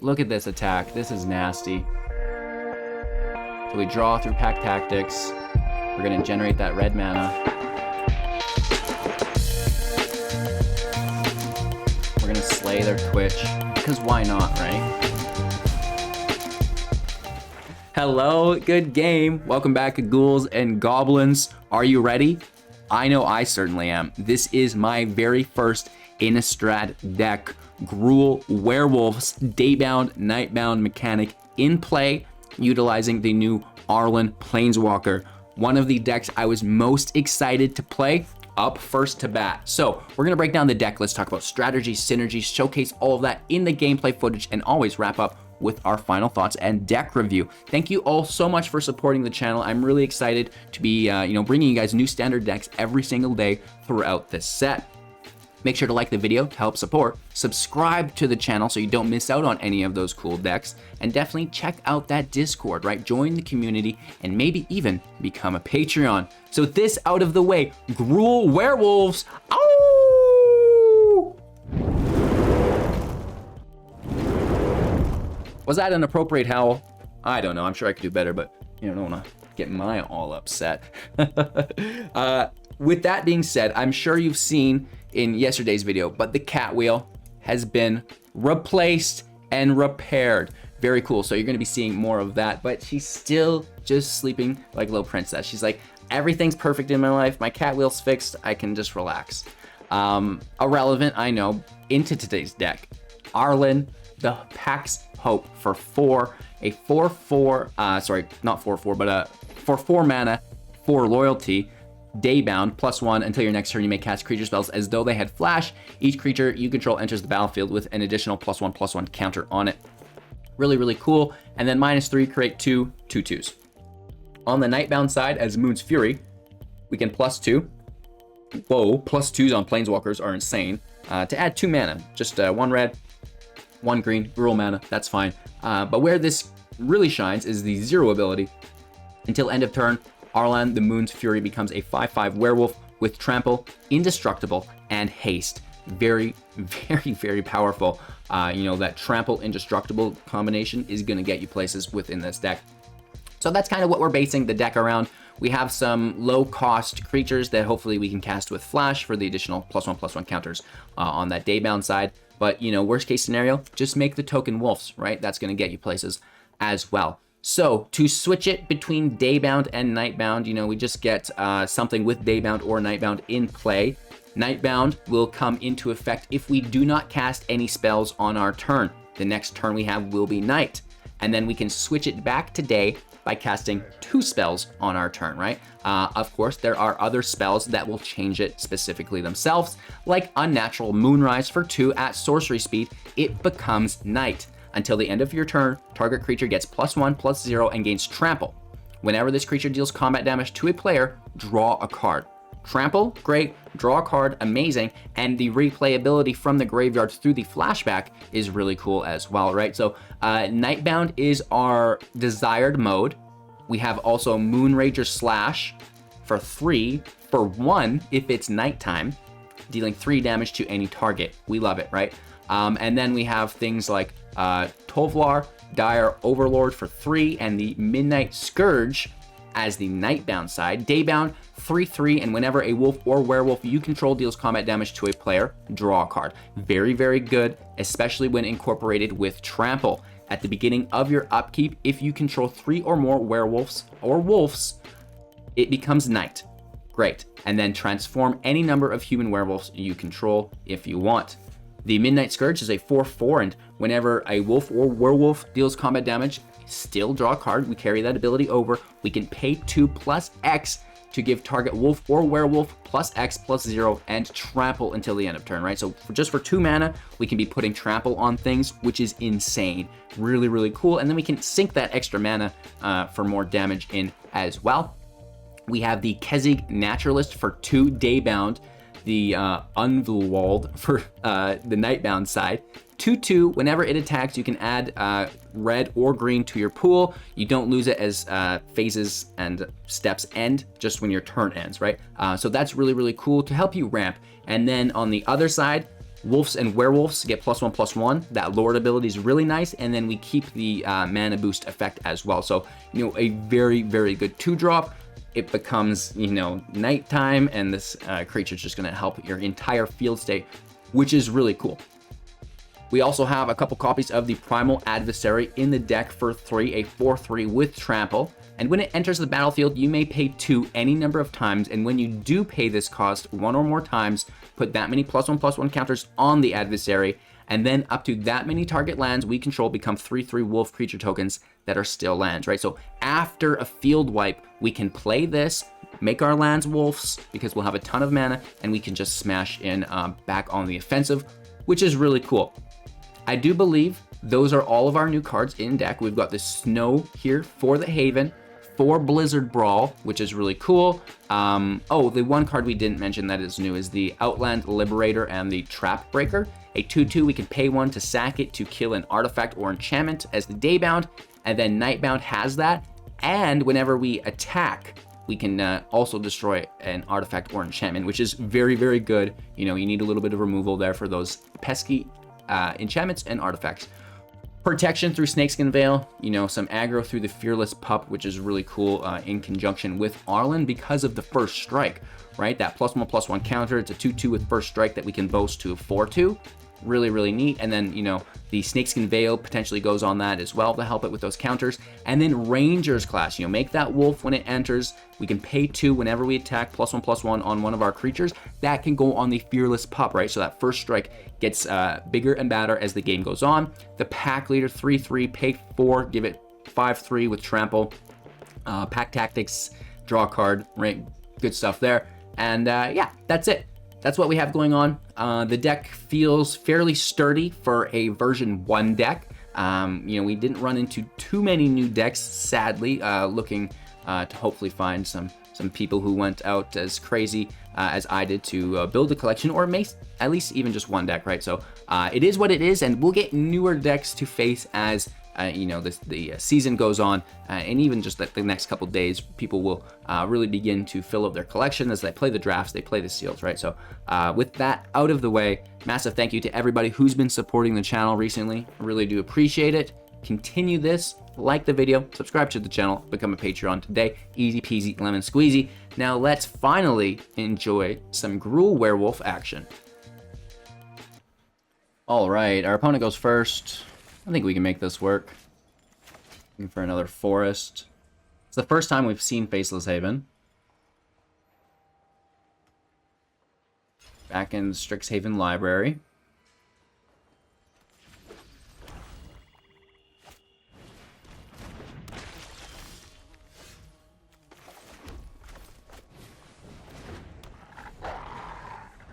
Look at this attack. This is nasty. So we draw through Pack Tactics. We're going to generate that red mana. We're going to slay their Twitch. Because why not, right? Hello, good game. Welcome back to Ghouls and Goblins. Are you ready? I know I certainly am. This is my very first Innistrad deck. Gruul Werewolves Daybound Nightbound mechanic in play, utilizing the new Arlen Planeswalker. One of the decks I was most excited to play up first to bat. So we're gonna break down the deck. Let's talk about strategies, synergies, showcase all of that in the gameplay footage, and always wrap up with our final thoughts and deck review. Thank you all so much for supporting the channel. I'm really excited to be bringing you guys new standard decks every single day throughout this set. Make sure to like the video to help support, subscribe to the channel so you don't miss out on any of those cool decks, and definitely check out that Discord, right? Join the community and maybe even become a Patreon. So this out of the way, Gruul Werewolves, ow! Was that an appropriate howl? I don't know, I'm sure I could do better, but I don't wanna get my all upset. With that being said, I'm sure you've seen in yesterday's video, but the cat wheel has been replaced and repaired. Very cool, so you're gonna be seeing more of that, but she's still just sleeping like a little princess. She's like, everything's perfect in my life, my cat wheel's fixed, I can just relax. Irrelevant, I know, into today's deck. Arlen, the Pack's Hope for 4, a 4/4, sorry, not 4/4, but for 4 mana, 4 loyalty, Daybound, +1 until your next turn you may cast creature spells as though they had flash. Each creature you control enters the battlefield with an additional +1/+1 counter on it. Really, really cool. And then -3, create 2 2/2s. On the Nightbound side, as Moon's Fury, we can +2. Whoa, +2s on Planeswalkers are insane. To add 2 mana, just 1 red, 1 green, Gruul mana, that's fine. But where this really shines is the 0 ability. Until end of turn, Arlen, the Moon's Fury, becomes a 5/5 werewolf with trample, indestructible, and haste. Very, very, very powerful. That trample indestructible combination is going to get you places within this deck. So that's kind of what we're basing the deck around. We have some low-cost creatures that hopefully we can cast with flash for the additional +1/+1 counters on that Daybound side. But, worst case scenario, just make the token wolves, right? That's going to get you places as well. So to switch it between Daybound and Nightbound, we just get something with Daybound or Nightbound in play. Nightbound will come into effect if we do not cast any spells on our turn. The next turn we have will be night. And then we can switch it back to day by casting 2 spells on our turn, right? Of course, there are other spells that will change it specifically themselves, like Unnatural Moonrise for 2 at sorcery speed, it becomes night. Until the end of your turn, target creature gets +1/+0 and gains trample. Whenever this creature deals combat damage to a player, draw a card. Trample, great. Draw a card, amazing. And the replayability from the graveyard through the flashback is really cool as well, right? So Nightbound is our desired mode. We have also Moonrager Slash for 3 for 1 if it's nighttime, dealing 3 damage to any target. We love it, right? And then we have things like Tovlar, Dire Overlord for 3, and the Midnight Scourge as the Nightbound side. Daybound, 3/3, and whenever a wolf or werewolf you control deals combat damage to a player, draw a card. Very, very good, especially when incorporated with Trample. At the beginning of your upkeep, if you control 3 or more werewolves or wolves, it becomes night. Great. And then transform any number of human werewolves you control if you want. The Midnight Scourge is a 4/4, and whenever a wolf or werewolf deals combat damage, still draw a card. We carry that ability over. We can pay 2 + X to give target wolf or werewolf +X +0 and trample until the end of turn, right? So just for 2 mana, we can be putting trample on things, which is insane. Really, really cool. And then we can sink that extra mana for more damage in as well. We have the Kezig Naturalist for 2 Daybound, the Unvelwald for the Nightbound side. 2/2, whenever it attacks, you can add red or green to your pool. You don't lose it as phases and steps end, just when your turn ends, right? So that's really, really cool to help you ramp. And then on the other side, Wolves and Werewolves get +1/+1. That Lord ability is really nice, and then we keep the mana boost effect as well. So, you know, a very, very good 2-drop. It becomes, you know, nighttime, and this creature is just going to help your entire field state, which is really cool. We also have a couple copies of the Primal Adversary in the deck for 3, a 4/3 with Trample. And when it enters the battlefield, you may pay 2 any number of times, and when you do pay this cost 1 or more times, put that many +1/+1 counters on the adversary, and then up to that many target lands we control become 3/3 wolf creature tokens that are still lands, right? So after a field wipe, we can play this, make our lands wolves, because we'll have a ton of mana, and we can just smash in back on the offensive, which is really cool. I do believe those are all of our new cards in deck. We've got the Snow here for the Haven, for Blizzard Brawl, which is really cool. Oh, the one card we didn't mention that is new is the Outland Liberator and the Trap Breaker. A 2/2, we can pay 1 to sack it to kill an artifact or enchantment as the Daybound, and then Nightbound has that. And whenever we attack, we can also destroy an artifact or enchantment, which is very, very good. You know, you need a little bit of removal there for those pesky enchantments and artifacts. Protection through Snakeskin Veil, you know, some aggro through the Fearless Pup, which is really cool in conjunction with Arlen because of the First Strike, right? That +1/+1 counter, it's a 2/2 with First Strike that we can boast to a 4/2. Really, really neat. And then, you know, the Snakeskin Veil potentially goes on that as well to help it with those counters. And then Ranger's Clash, you know, make that wolf when it enters. We can pay 2 whenever we attack, +1/+1 on one of our creatures. That can go on the Fearless Pup, right? So that First Strike gets bigger and badder as the game goes on. The Pack Leader, 3/3, pay 4, give it 5/3 with Trample. Pack Tactics, draw a card, right? Good stuff there. And yeah, that's it. That's what we have going on. The deck feels fairly sturdy for a version 1 deck. You know, we didn't run into too many new decks, sadly, looking to hopefully find some people who went out as crazy as I did to build a collection, or at least even just one deck, right? So it is what it is, and we'll get newer decks to face as you know, the season goes on, and even just the next couple days, people will really begin to fill up their collection as they play the drafts, they play the seals, right? So with that out of the way, massive thank you to everybody who's been supporting the channel recently. I really do appreciate it. Continue this, like the video, subscribe to the channel, become a Patreon today. Easy peasy, lemon squeezy. Now let's finally enjoy some Gruul Werewolf action. All right, our opponent goes first. I think we can make this work. Looking for another forest. It's the first time we've seen Faceless Haven. Back in Strixhaven Library.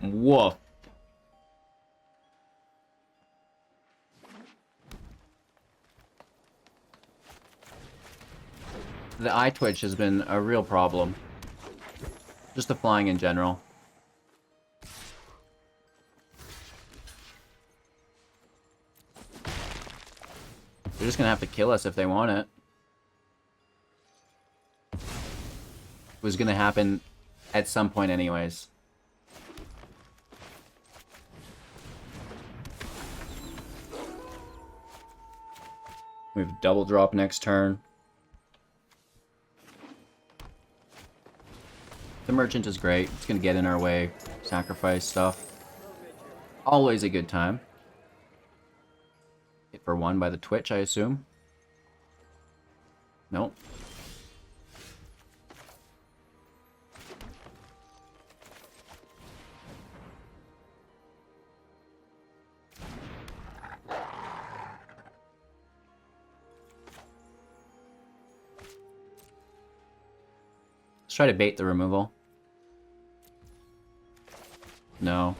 Woof. The eye twitch has been a real problem. Just the flying in general. They're just gonna have to kill us if they want it. It was gonna happen at some point anyways. We have double drop next turn. The merchant is great. It's gonna get in our way. Sacrifice stuff. Always a good time. Hit for 1 by the Twitch, I assume. Nope. Let's try to bait the removal. No.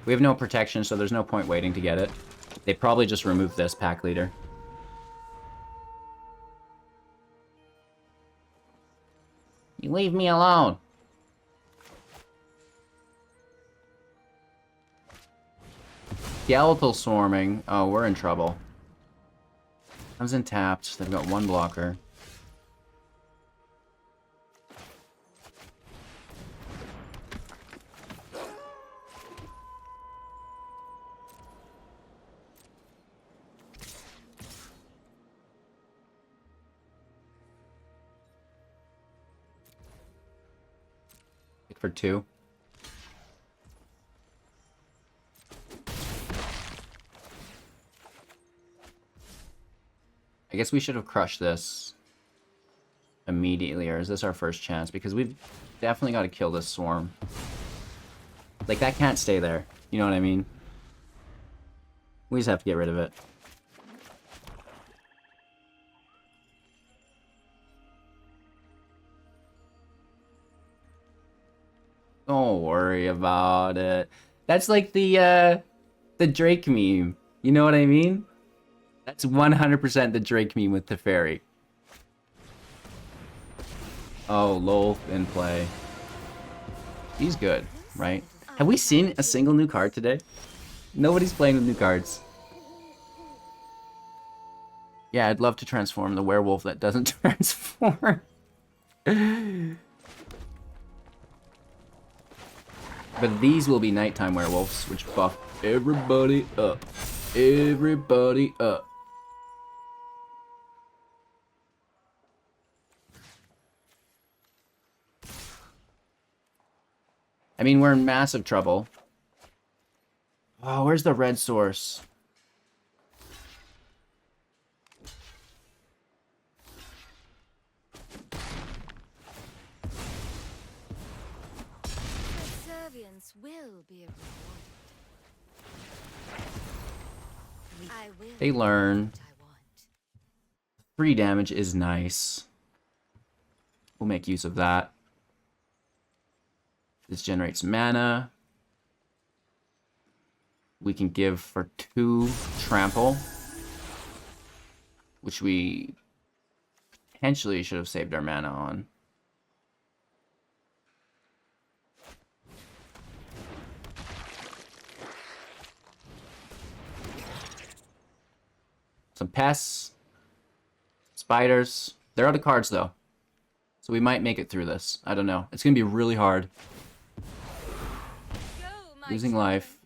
We have no protection, so there's no point waiting to get it. They probably just removed this Pack Leader. You leave me alone! Skeletal Swarming. Oh, we're in trouble. Comes in tapped. They've got 1 blocker. For 2. I guess we should have crushed this immediately, or is this our first chance? Because we've definitely got to kill this swarm. Like, that can't stay there. You know what I mean? We just have to get rid of it. Don't worry about it. That's like the Drake meme. You know what I mean? That's 100% the Drake meme with Teferi. Oh, Lolth in play. He's good, right? Have we seen a single new card today? Nobody's playing with new cards. Yeah, I'd love to transform the werewolf that doesn't transform. But these will be nighttime werewolves, which buff everybody up. Everybody up. I mean, we're in massive trouble. Oh, where's the red source? Will be rewarded. They learn. 3 damage is nice. We'll make use of that. This generates mana. We can give for 2 trample, which we potentially should have saved our mana on. Some pests. Spiders. They're out of cards, though. So we might make it through this. I don't know. It's going to be really hard. Losing life.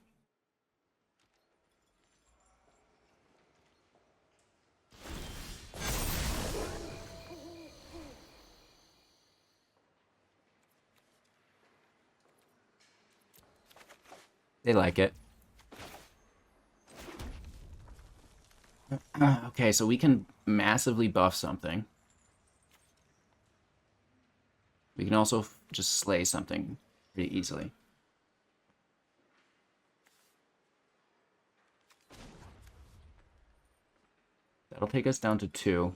They like it. Okay, so we can massively buff something. We can also just slay something pretty easily. That'll take us down to 2.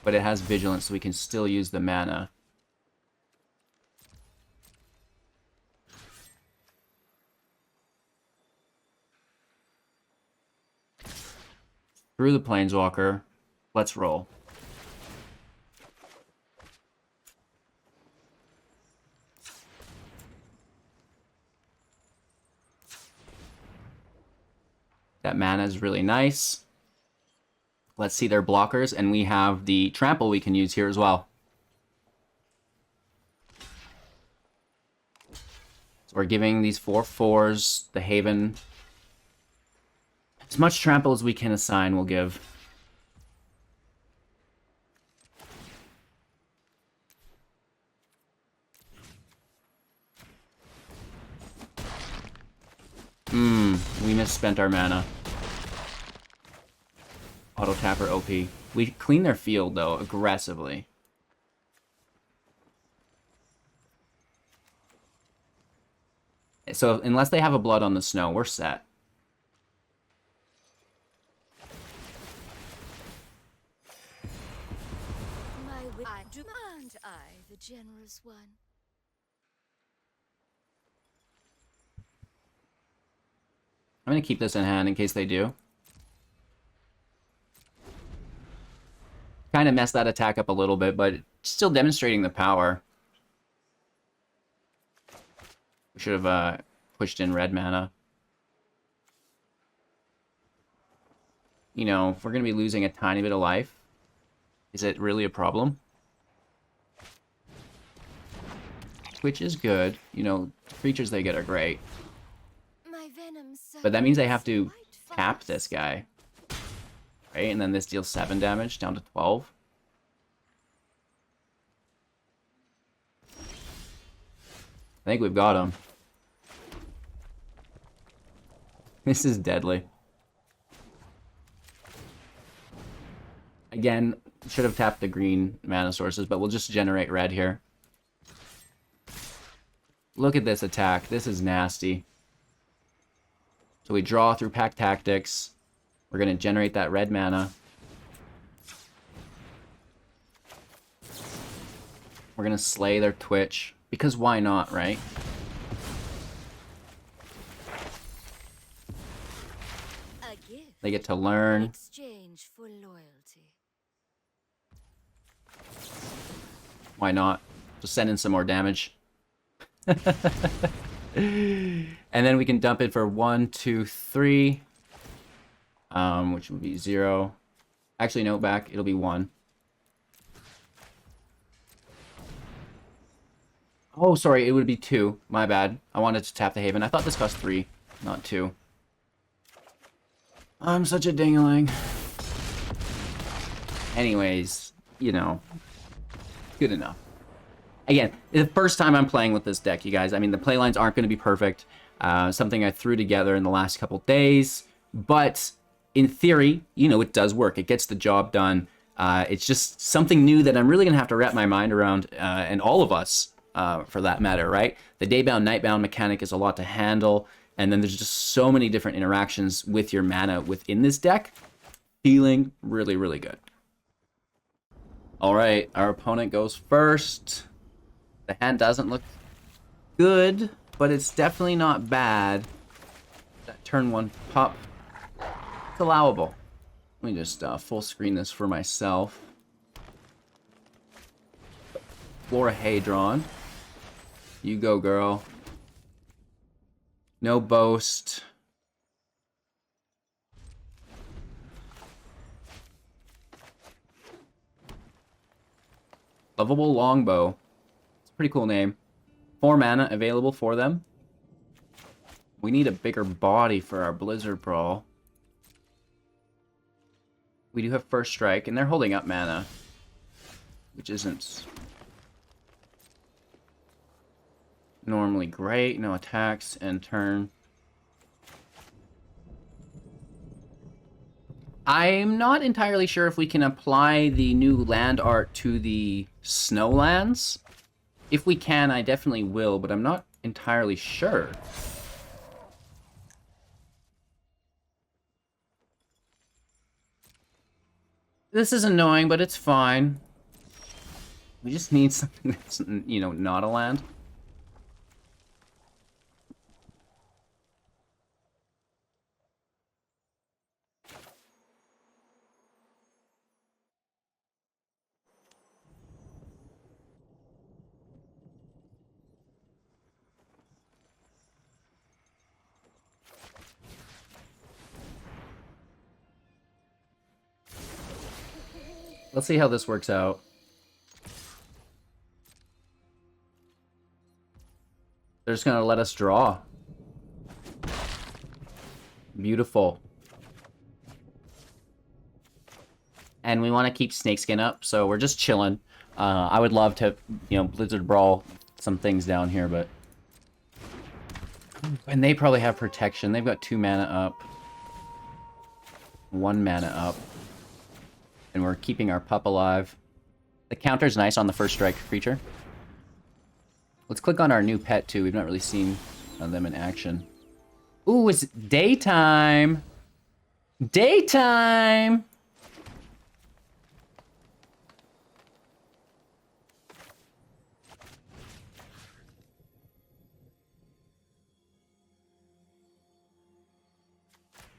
But it has vigilance, so we can still use the mana. Through the Planeswalker. Let's roll. That mana is really nice. Let's see their blockers, and we have the trample we can use here as well. So we're giving these 4/4s, the Haven. As much trample as we can assign, we'll give. We misspent our mana. Auto tapper OP. We clean their field, though, aggressively. So unless they have a blood on the snow, we're set. I, the generous one. I'm going to keep this in hand in case they do. Kind of messed that attack up a little bit, but still demonstrating the power. We should have pushed in red mana. You know, if we're going to be losing a tiny bit of life, is it really a problem? Which is good. You know, creatures they get are great. But that means I have to tap this guy. Right? And then this deals 7 damage down to 12. think we've got him. This is deadly. Again, should have tapped the green mana sources, but we'll just generate red here. Look at this attack. This is nasty. So we draw through Pack Tactics. We're going to generate that red mana. We're going to slay their Twitch. Because why not, right? A gift They get to in learn. exchange for loyalty. Why not? Just send in some more damage. And then we can dump it for 1, 2, 3. Which would be 0. Actually, no, back. It'll be 1. Oh, sorry. It would be 2. My bad. I wanted to tap the Haven. I thought this cost 3, not 2. I'm such a dingling. Anyways, you know, good enough. Again, the first time I'm playing with this deck, you guys. I mean, the playlines aren't going to be perfect. Something I threw together in the last couple days. But in theory, you know, it does work. It gets the job done. It's just something new that I'm really going to have to wrap my mind around, and all of us, for that matter, right? The daybound, nightbound mechanic is a lot to handle. And then there's just so many different interactions with your mana within this deck. Feeling really, really good. All right, our opponent goes first. The hand doesn't look good, but it's definitely not bad. That turn 1 pop, it's allowable. Let me just full screen this for myself. Flora Hadron. You go, girl. No boast. Lovable Longbow. It's a pretty cool name. 4 mana available for them. We need a bigger body for our Blizzard Brawl. We do have First Strike, and they're holding up mana, which isn't normally great. No attacks and turn. I'm not entirely sure if we can apply the new land art to the Snowlands. If we can, I definitely will, but I'm not entirely sure. This is annoying, but it's fine. We just need something that's, you know, not a land. Let's see how this works out. They're just gonna let us draw. Beautiful. And we want to keep Snakeskin up, so we're just chilling. I would love to, you know, Blizzard Brawl some things down here, but... And they probably have protection. They've got 2 mana up. 1 mana up. And we're keeping our pup alive. The counter's nice on the First Strike creature. Let's click on our new pet, too. We've not really seen them in action. Ooh, it's daytime! Daytime!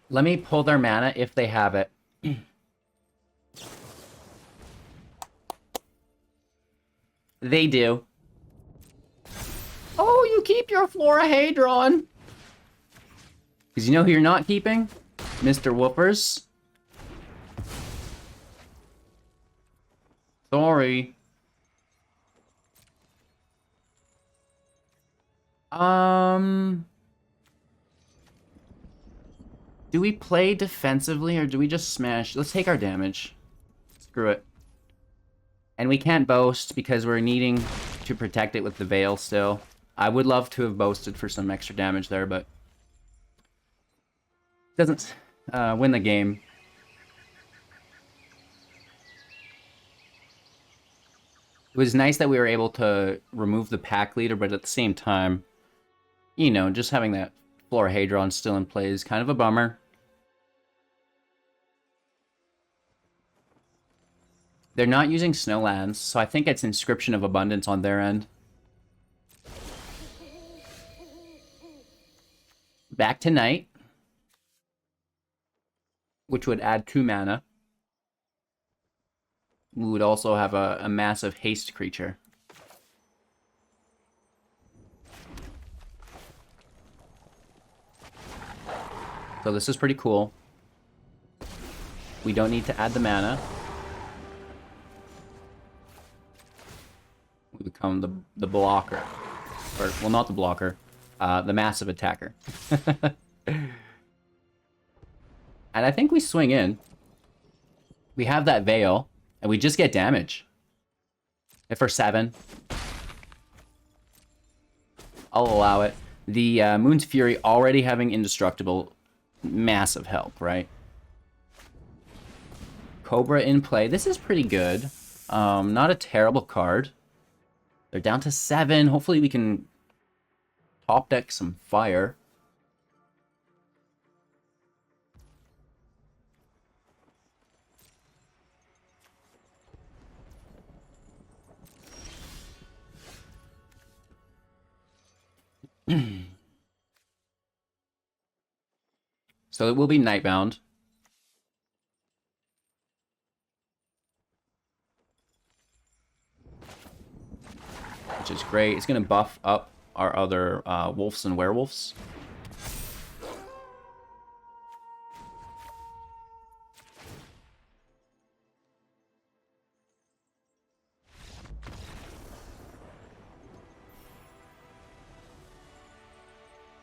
Let me pull their mana if they have it. They do. Oh, you keep your Flora Hadron. Because you know who you're not keeping? Mr. Whoopers. Sorry. Do we play defensively or do we just smash? Let's take our damage. Screw it. And we can't boast because we're needing to protect it with the Veil still. I would love to have boasted for some extra damage there, but doesn't win the game. It was nice that we were able to remove the pack leader, but at the same time, you know, just having that Florahedron still in play is kind of a bummer. They're not using Snowlands, so I think it's Inscription of Abundance on their end. Back to Night, which would add 2 mana. We would also have a massive haste creature. So this is pretty cool. We don't need to add the mana. We become the blocker. Or, well, not the blocker. The massive attacker. And I think we swing in. We have that Veil. And we just get damage. If for 7. I'll allow it. The Moon's Fury already having Indestructible. Massive help, right? Cobra in play. This is pretty good. Not a terrible card. They're down to 7. Hopefully we can top deck some fire. So it will be Nightbound. Which is great. It's going to buff up our other wolves and werewolves.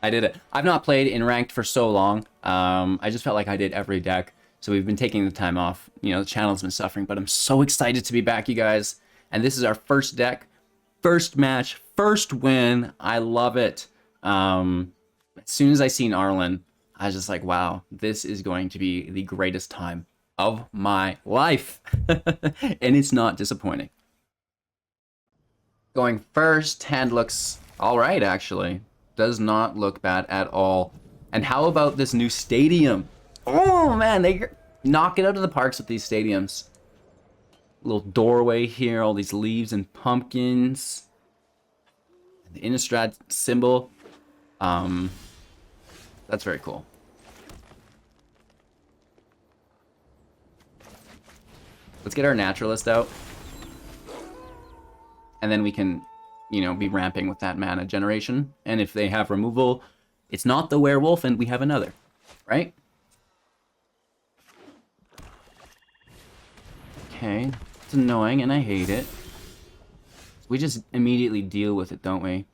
I did it. I've not played in ranked for so long. I just felt like I did every deck. So we've been taking the time off. You know, the channel's been suffering, but I'm so excited to be back, you guys. And this is our first deck, first match, first win. I love it. As soon as I seen Arlen, I was just like, wow, this is going to be the greatest time of my life. And it's not disappointing. Going first, hand looks all right, actually. Does not look bad at all. And how about this new stadium? Oh man, they knock it out of the parks with these stadiums. Little doorway here, all these leaves and pumpkins. The Innistrad symbol. That's very cool. Let's get our naturalist out. And then we can, you know, be ramping with that mana generation. And if they have removal, it's not the werewolf and we have another, right? Okay, it's annoying and I hate it. We just immediately deal with it, don't we?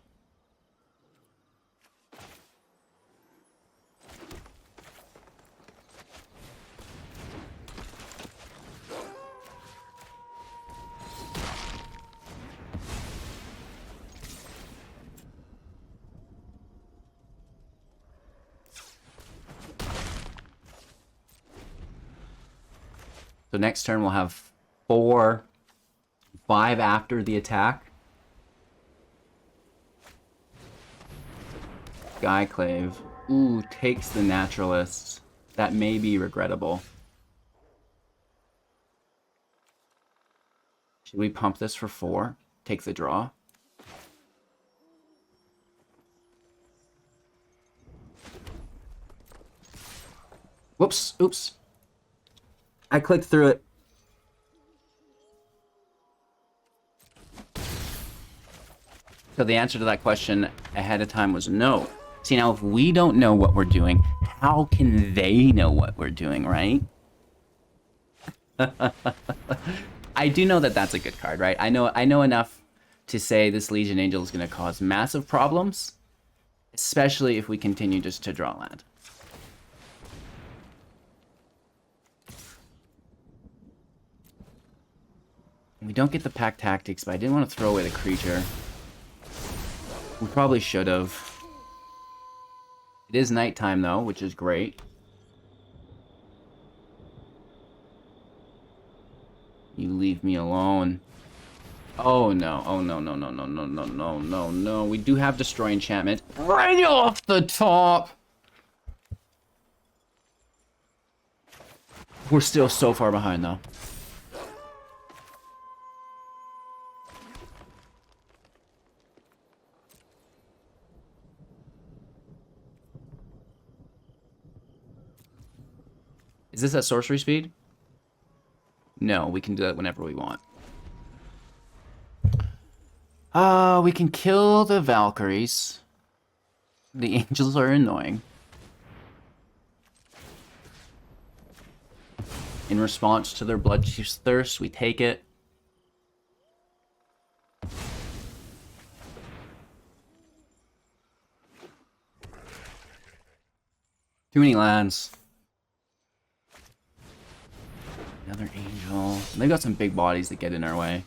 So next turn we'll have 4, 5 after the attack. Skyclave. Ooh, takes the naturalist. That may be regrettable. Should we pump this for 4? Take the draw? Whoops, oops. I clicked through it. So the answer to that question ahead of time was no. See, now if we don't know what we're doing, how can they know what we're doing, right? I do know that that's a good card, right? I know enough to say this Legion Angel is going to cause massive problems, especially if we continue just to draw land. We don't get the pack tactics, but I didn't want to throw away the creature. We probably should have. It is nighttime though, which is great. You leave me alone. Oh no, oh no, no, no, no, no, no, no, no, no. We do have Destroy Enchantment right off the top. We're still so far behind though. Is this at sorcery speed? No, we can do that whenever we want. We can kill the Valkyries. The angels are annoying. In response to their bloodthirst, we take it. Too many lands. Another angel. They've got some big bodies that get in our way.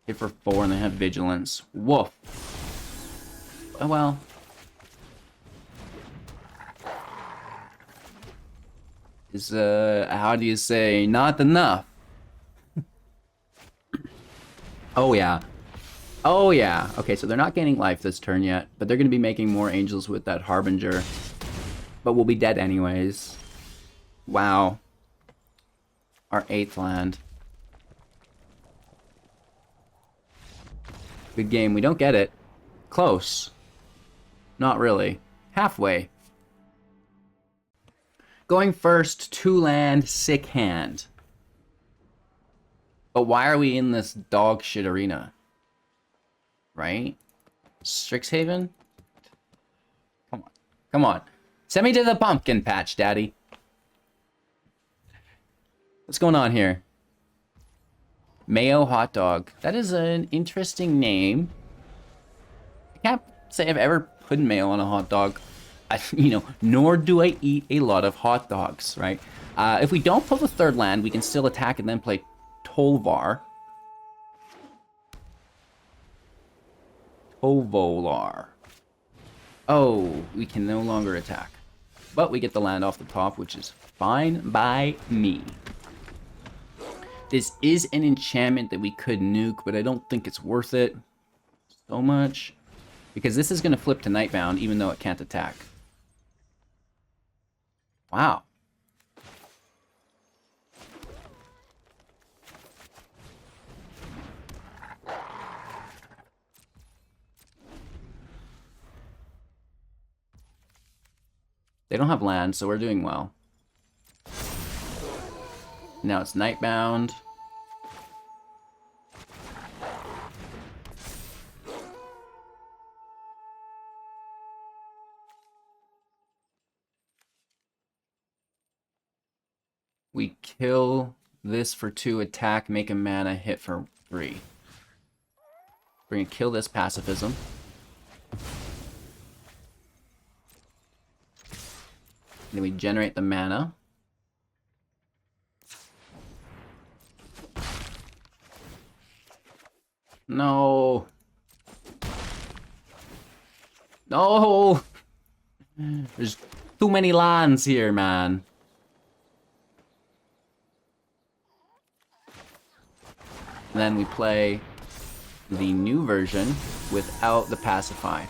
Hit for 4 and they have vigilance. Woof. Oh well. Is how do you say, not enough? Oh yeah. Oh yeah. Okay, so they're not gaining life this turn yet, but they're gonna be making more angels with that Harbinger. But we'll be dead anyways. Wow. Our 8th land. Good game. We don't get it. Close. Not really. Halfway. Going first, 2-land, sick hand. But why are we in this dog shit arena? Right? Strixhaven? Come on. Come on. Send me to the pumpkin patch, daddy. What's going on here? Mayo hot dog. That is an interesting name. I can't say I've ever put mayo on a hot dog. Nor do I eat a lot of hot dogs, right? If we don't pull the 3rd land, we can still attack and then play Tolvar. Tovolar. Oh, we can no longer attack. But we get the land off the top, which is fine by me. This is an enchantment that we could nuke, but I don't think it's worth it so much. Because this is going to flip to Nightbound, even though it can't attack. Wow. They don't have land, so we're doing well. Now it's Nightbound. We kill this for 2, attack, make a mana, hit for 3. We're gonna kill this pacifism. Then we generate the mana. No. No. There's too many lands here, man. And then we play the new version without the pacify.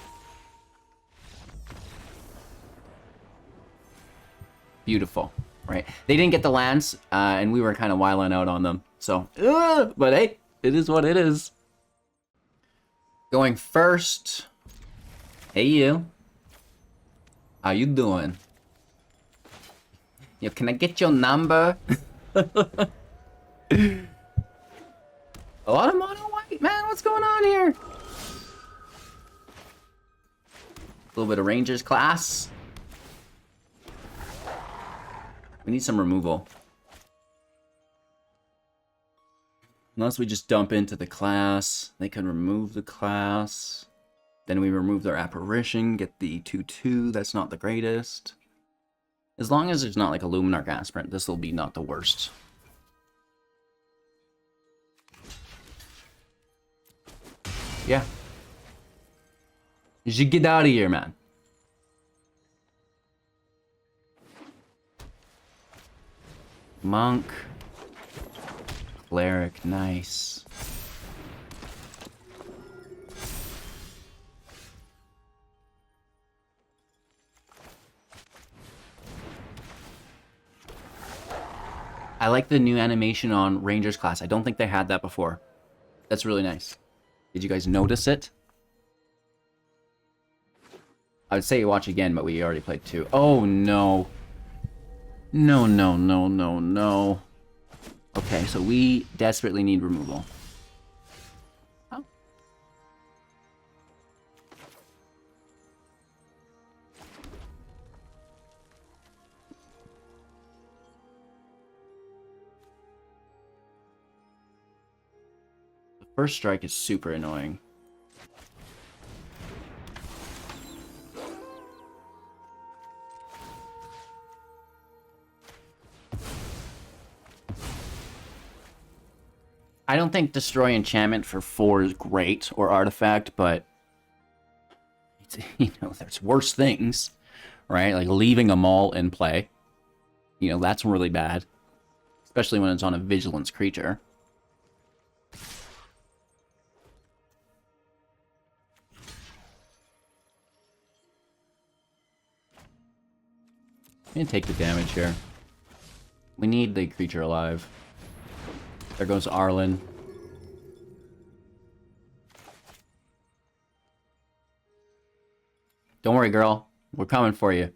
Beautiful, right? They didn't get the lands, and we were kind of wiling out on them. So, but hey, it is what it is. Going first. Hey, you. How you doing? Yo, can I get your number? A lot of mono white, man. What's going on here? A little bit of Rangers class. We need some removal. Unless we just dump into the class. They can remove the class. Then we remove their apparition, get the 2/2. That's not the greatest. As long as there's not like a Luminarch Aspirant, this will be not the worst. Yeah. You get out of here, man. Monk. Cleric, nice. I like the new animation on Ranger's class. I don't think they had that before. That's really nice. Did you guys notice it? I would say watch again, but we already played 2. Oh, no. No, no, no, no, no. Okay, so we desperately need removal. Oh. The first strike is super annoying. I don't think Destroy Enchantment for 4 is great, or Artifact, but it's, you know, there's worse things, right? Like leaving a Maul in play. You know, that's really bad. Especially when it's on a Vigilance creature. I'm gonna take the damage here. We need the creature alive. There goes Arlen. Don't worry, girl. We're coming for you.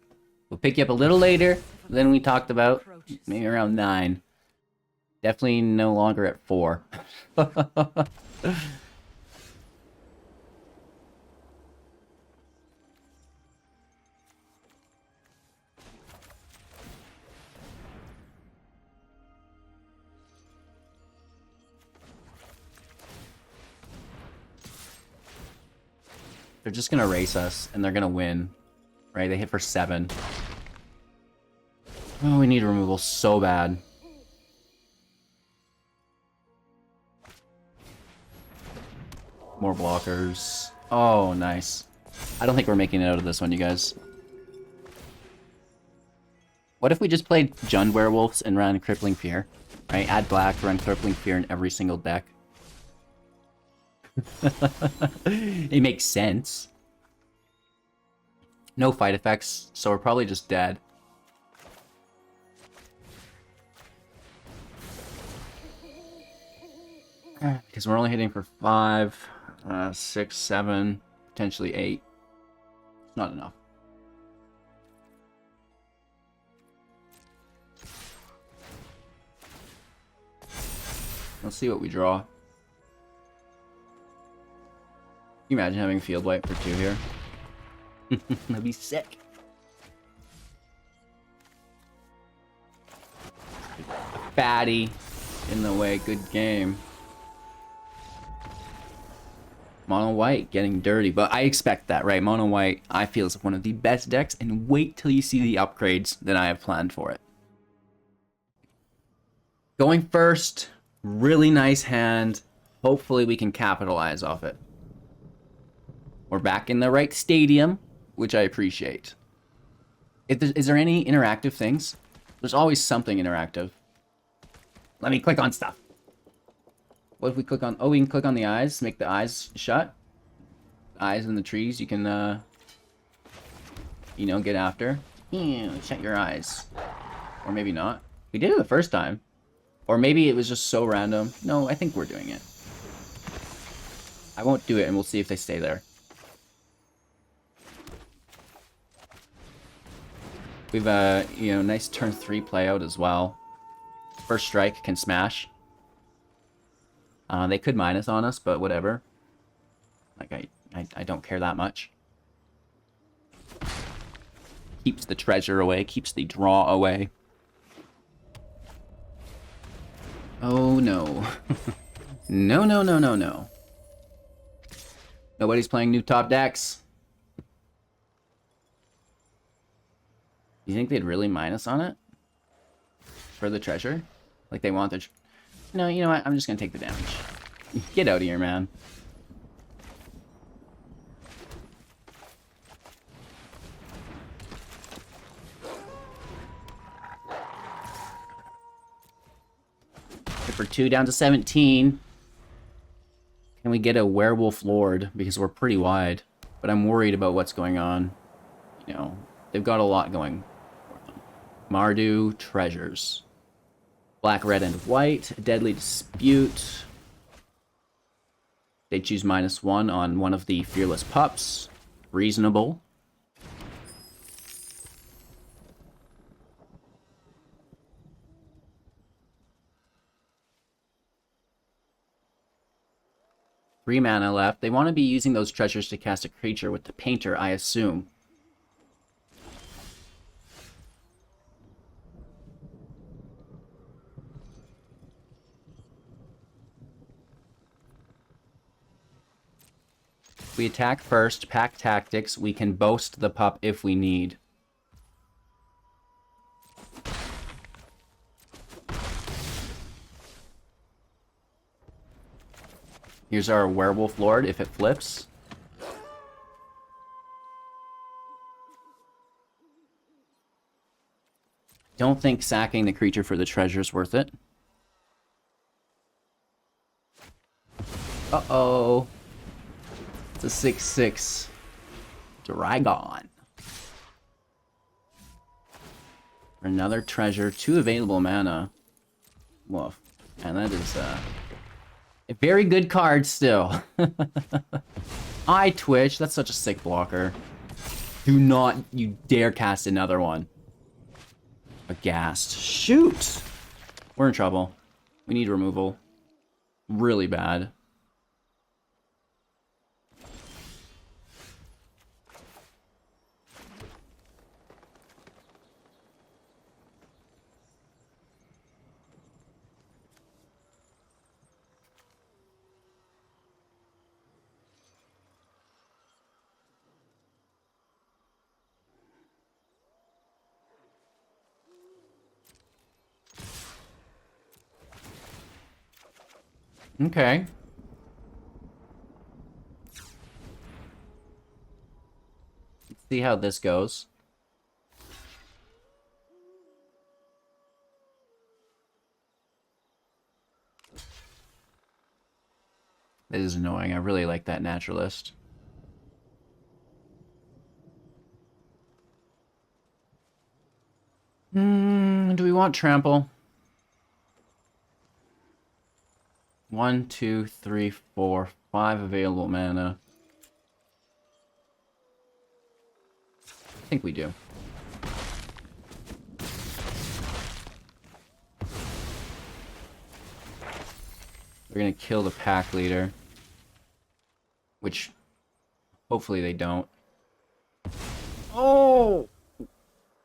We'll pick you up a little later than we talked about. Maybe around 9. Definitely no longer at 4. They're just gonna race us, and they're gonna win. Right? They hit for 7. Oh, we need removal so bad. More blockers. Oh, nice. I don't think we're making it out of this one, you guys. What if we just played Jund Werewolves and ran Crippling Fear? Right? Add black, run Crippling Fear in every single deck. It makes sense. No fight effects, so we're probably just dead. Because we're only hitting for 5, 6, 7, potentially 8. It's not enough. Let's see what we draw. Can you imagine having field wipe for 2 here? That'd be sick. Fatty in the way, good game. Mono white getting dirty, but I expect that, right? Mono white, I feel, is one of the best decks, and wait till you see the upgrades that I have planned for it. Going first, really nice hand. Hopefully we can capitalize off it. We're back in the right stadium, which I appreciate. Is there any interactive things? There's always something interactive. Let me click on stuff. What if we click on... Oh, we can click on the eyes, make the eyes shut. Eyes in the trees, you can, you know, get after. Shut your eyes. Or maybe not. We did it the first time. Or maybe it was just so random. No, I think we're doing it. I won't do it, and we'll see if they stay there. We've, you know, nice turn 3 play out as well. First strike can smash. They could minus on us, but whatever. Like, I don't care that much. Keeps the treasure away, keeps the draw away. Oh, no. No, no, no, no, no. Nobody's playing new top decks. You think they'd really minus on it? For the treasure? Like they want the... No, you know what? I'm just gonna take the damage. Get out of here, man. for 2 down to 17. Can we get a Werewolf Lord? Because we're pretty wide. But I'm worried about what's going on. You know, they've got a lot going for them. Mardu Treasures. Black, red, and white. Deadly Dispute. They choose -1 on one of the Fearless Pups. Reasonable. Three mana left. They want to be using those treasures to cast a creature with the Painter, I assume. We attack first, pack tactics. We can boast the pup if we need. Here's our Werewolf Lord if it flips. Don't think sacking the creature for the treasure is worth it. Uh-oh. It's a 6/6 Dragon. For another treasure, 2 available mana. Woof. And that is a very good card still. I Twitch, that's such a sick blocker. Do not you dare cast another one. Aghast. Shoot! We're in trouble. We need removal. Really bad. Okay. Let's see how this goes. That is annoying. I really like that naturalist. Do we want trample? 1, 2, 3, 4, 5 available mana. I think we do. They're gonna kill the pack leader. Which, hopefully they don't. Oh!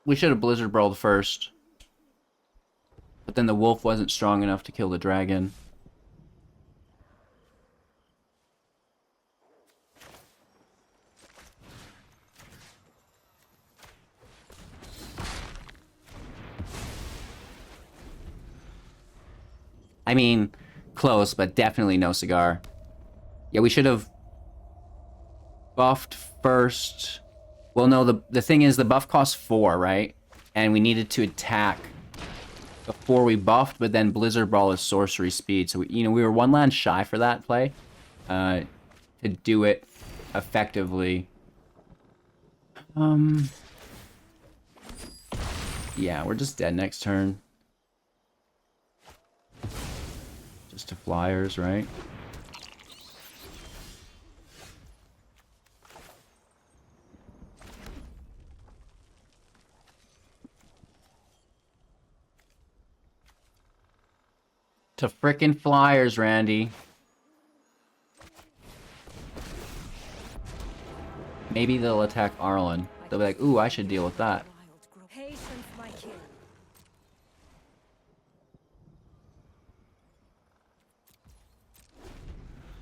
We should have Blizzard Brawled first. But then the wolf wasn't strong enough to kill the dragon. I mean, close, but definitely no cigar. Yeah, we should have buffed first. Well, no, the thing is, the buff costs 4, right? And we needed to attack before we buffed, but then Blizzard Brawl is sorcery speed. So, we were 1 land shy for that play. To do it effectively. Yeah, we're just dead next turn. Just to flyers, right? To frickin' flyers, Randy. Maybe they'll attack Arlen. They'll be like, ooh, I should deal with that.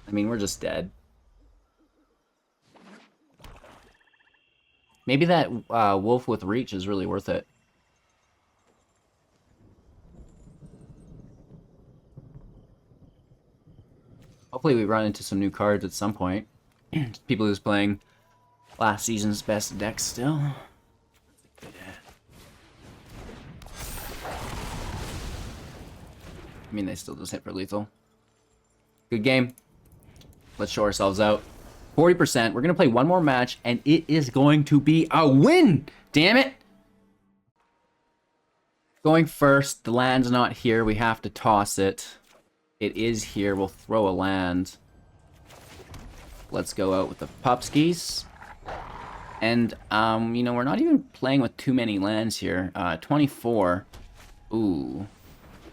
I mean, we're just dead. Maybe that wolf with reach is really worth it. Hopefully we run into some new cards at some point. People who's playing last season's best deck still. I mean, they still just hit for lethal. Good game. Let's show ourselves out. 40%. We're going to play one more match, and it is going to be a win! Damn it! Going first. The land's not here. We have to toss it. It is here. We'll throw a land. Let's go out with the Pupskis. And, you know, we're not even playing with too many lands here. 24. Ooh.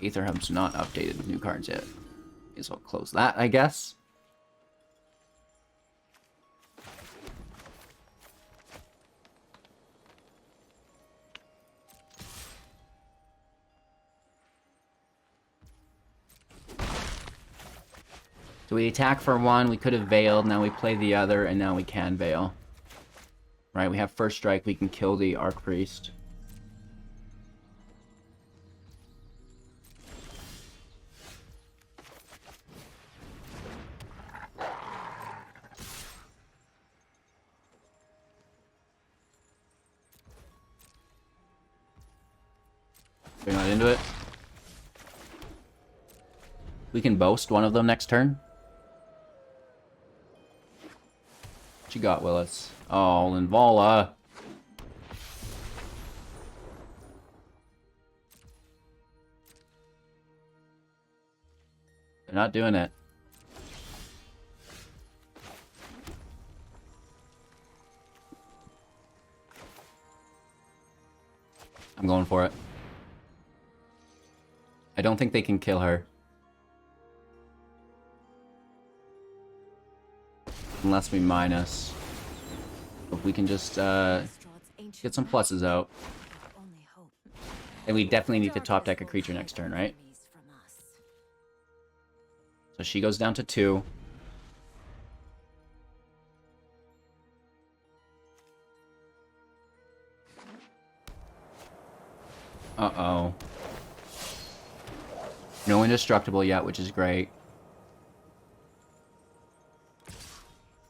Aether Hub's not updated with new cards yet. May as well close that, I guess. So we attack for one, we could have veiled, now we play the other, and now we can veil. Right, we have first strike, we can kill the Archpriest. We're not into it. We can boast one of them next turn. What you got, Willis? Oh, Linvala. They're not doing it. I'm going for it. I don't think they can kill her. Unless we minus. If we can just get some pluses out. And we definitely need to top deck a creature next turn, right? So she goes down to 2. Uh-oh. No indestructible yet, which is great.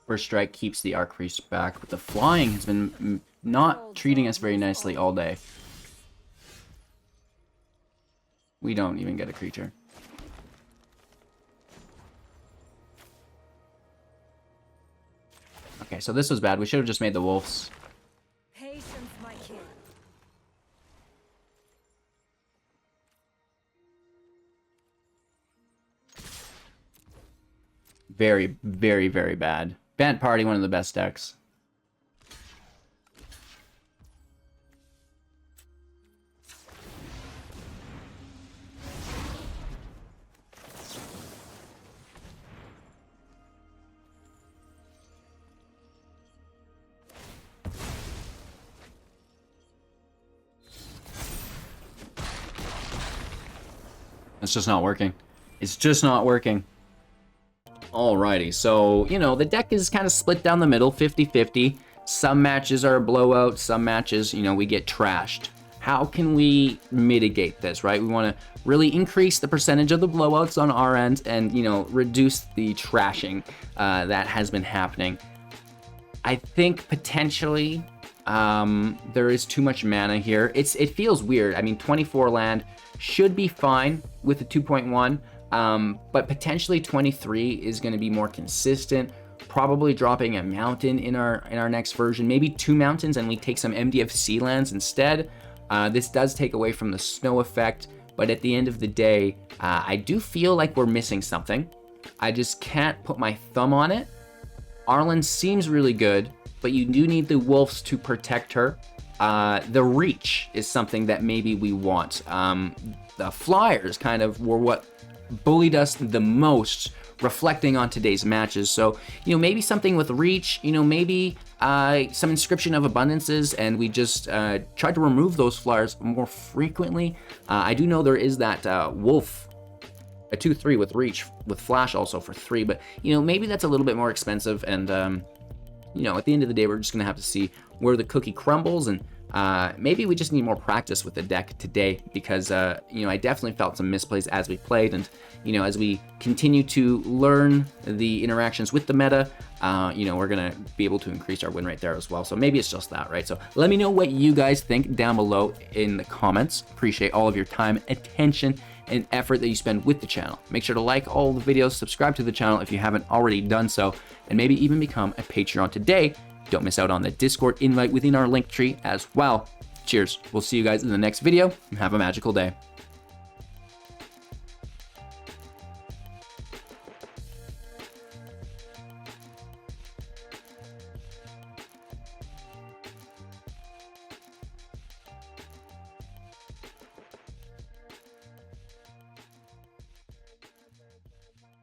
First strike keeps the Archpriest back, but the flying has been not treating us very nicely all day. We don't even get a creature. Okay, so this was bad. We should have just made the wolves. Patience, my kid. Very, very, very bad. Bant Party, one of the best decks. It's just not working. It's just not working. Alrighty, so, you know, the deck is kind of split down the middle, 50-50. Some matches are a blowout, some matches, you know, we get trashed. How can we mitigate this, right? We want to really increase the percentage of the blowouts on our end and, you know, reduce the trashing that has been happening. I think potentially there is too much mana here. It feels weird. I mean, 24 land should be fine with the 2.1. But potentially 23 is going to be more consistent, probably dropping a mountain in our next version, maybe 2 mountains, and we take some MDFC lands instead. This does take away from the snow effect, but at the end of the day, I do feel like we're missing something. I just can't put my thumb on it. Arlen seems really good, but you do need the wolves to protect her. The reach is something that maybe we want. The flyers kind of were what bullied us the most, reflecting on today's matches. So, you know, maybe something with reach, you know, maybe some Inscription of Abundances, and we just try to remove those flyers more frequently. I do know there is that wolf, a 2/3 with reach, with flash also for 3, but, you know, maybe that's a little bit more expensive, and, you know, at the end of the day, we're just going to have to see where the cookie crumbles, and maybe we just need more practice with the deck today, because, you know, I definitely felt some misplays as we played, and, you know, as we continue to learn the interactions with the meta, you know, we're going to be able to increase our win rate there as well. So maybe it's just that, right? So let me know what you guys think down below in the comments. Appreciate all of your time, attention, and effort that you spend with the channel. Make sure to like all the videos, subscribe to the channel if you haven't already done so, and maybe even become a Patreon today. Don't miss out on the Discord invite within our link tree as well. Cheers. We'll see you guys in the next video, and have a magical day.